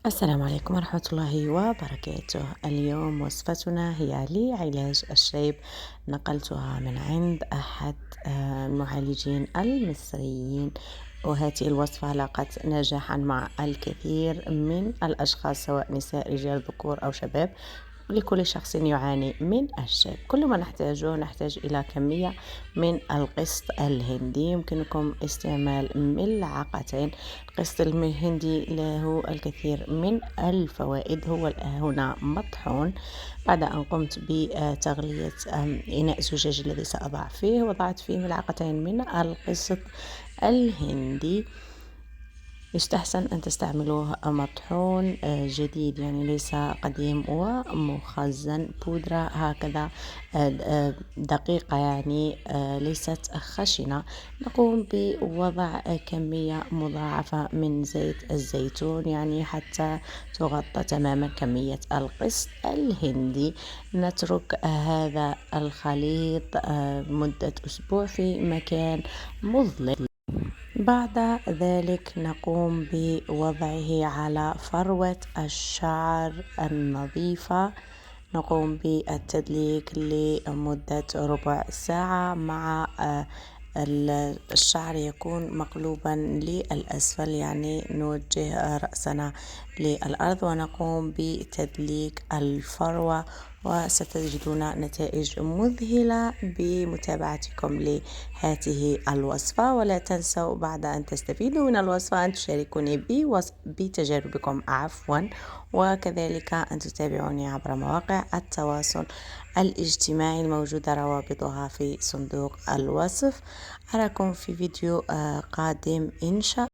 السلام عليكم ورحمة الله وبركاته. اليوم وصفتنا هي لعلاج الشيب، نقلتها من عند أحد المعالجين المصريين، وهذه الوصفة لاقت نجاحا مع الكثير من الأشخاص، سواء نساء، رجال، ذكور أو شباب. لكل شخص يعاني من الشيب، كل ما نحتاج إلى كمية من القسط الهندي. يمكنكم استعمال ملعقتين. القسط الهندي له الكثير من الفوائد، هو هنا مطحون. بعد أن قمت بتغلية إناء زجاج الذي سأضع فيه، وضعت فيه ملعقتين من القسط الهندي. يستحسن أن تستعملوه مطحون جديد، يعني ليس قديم ومخزن بودرة هكذا دقيقة، يعني ليست خشنة. نقوم بوضع كمية مضاعفة من زيت الزيتون، يعني حتى تغطى تماما كمية القسط الهندي. نترك هذا الخليط مدة أسبوع في مكان مظلم. بعد ذلك نقوم بوضعه على فروة الشعر النظيفة. نقوم بالتدليك لمدة ربع ساعة مع الشعر يكون مقلوبا للأسفل، يعني نوجه رأسنا للأرض ونقوم بتدليك الفروة، وستجدون نتائج مذهلة بمتابعتكم لهذه الوصفة. ولا تنسوا بعد أن تستفيدوا من الوصفة أن تشاركوني بتجاربكم وكذلك أن تتابعوني عبر مواقع التواصل الاجتماعي الموجودة روابطها في صندوق الوصف. أراكم في فيديو قادم إن شاء